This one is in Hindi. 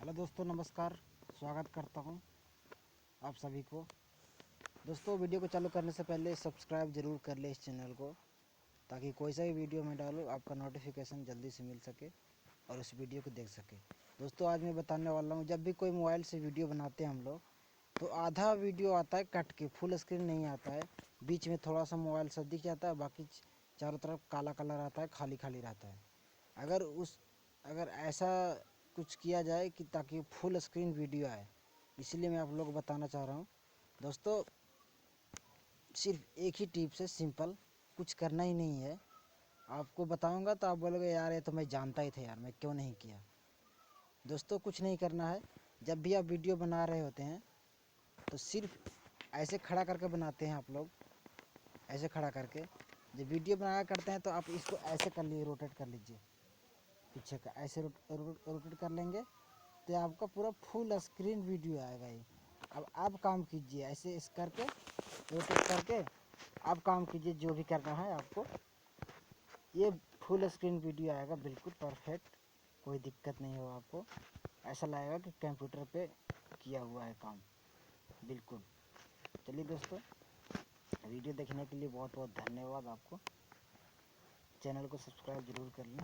हेलो दोस्तों, नमस्कार। स्वागत करता हूं आप सभी को। दोस्तों, वीडियो को चालू करने से पहले सब्सक्राइब ज़रूर कर ले इस चैनल को, ताकि कोई सा भी वीडियो मैं डालूं आपका नोटिफिकेशन जल्दी से मिल सके और उस वीडियो को देख सके। दोस्तों, आज मैं बताने वाला हूं, जब भी कोई मोबाइल से वीडियो बनाते हैं हम लोग, तो आधा वीडियो आता है कट के, फुल स्क्रीन नहीं आता है। बीच में थोड़ा सा मोबाइल सब दिख जाता है, बाकी चारों तरफ काला काला रहता है, खाली खाली रहता है। अगर ऐसा कुछ किया जाए कि ताकि फुल स्क्रीन वीडियो आए, इसलिए मैं आप लोग को बताना चाह रहा हूँ। दोस्तों, सिर्फ एक ही टिप्स है, सिंपल, कुछ करना ही नहीं है। आपको बताऊंगा तो आप बोलोगे यार ये तो मैं जानता ही था यार, मैं क्यों नहीं किया। दोस्तों, कुछ नहीं करना है। जब भी आप वीडियो बना रहे होते हैं तो सिर्फ ऐसे खड़ा करके बनाते हैं आप लोग, ऐसे खड़ा करके जब वीडियो बनाया करते हैं तो आप इसको ऐसे कर लीजिए, रोटेट कर लीजिए पीछे का, ऐसे रोटेट कर लेंगे तो आपका पूरा फुल स्क्रीन वीडियो आएगा ये। अब आप काम कीजिए, ऐसे इस करके रोटेट करके आप काम कीजिए, जो भी करना है आपको। ये फुल स्क्रीन वीडियो आएगा, बिल्कुल परफेक्ट, कोई दिक्कत नहीं होगा आपको। ऐसा लगेगा कि कंप्यूटर पे किया हुआ है काम, बिल्कुल। चलिए दोस्तों, वीडियो देखने के लिए बहुत बहुत धन्यवाद आपको। चैनल को सब्सक्राइब ज़रूर कर लें।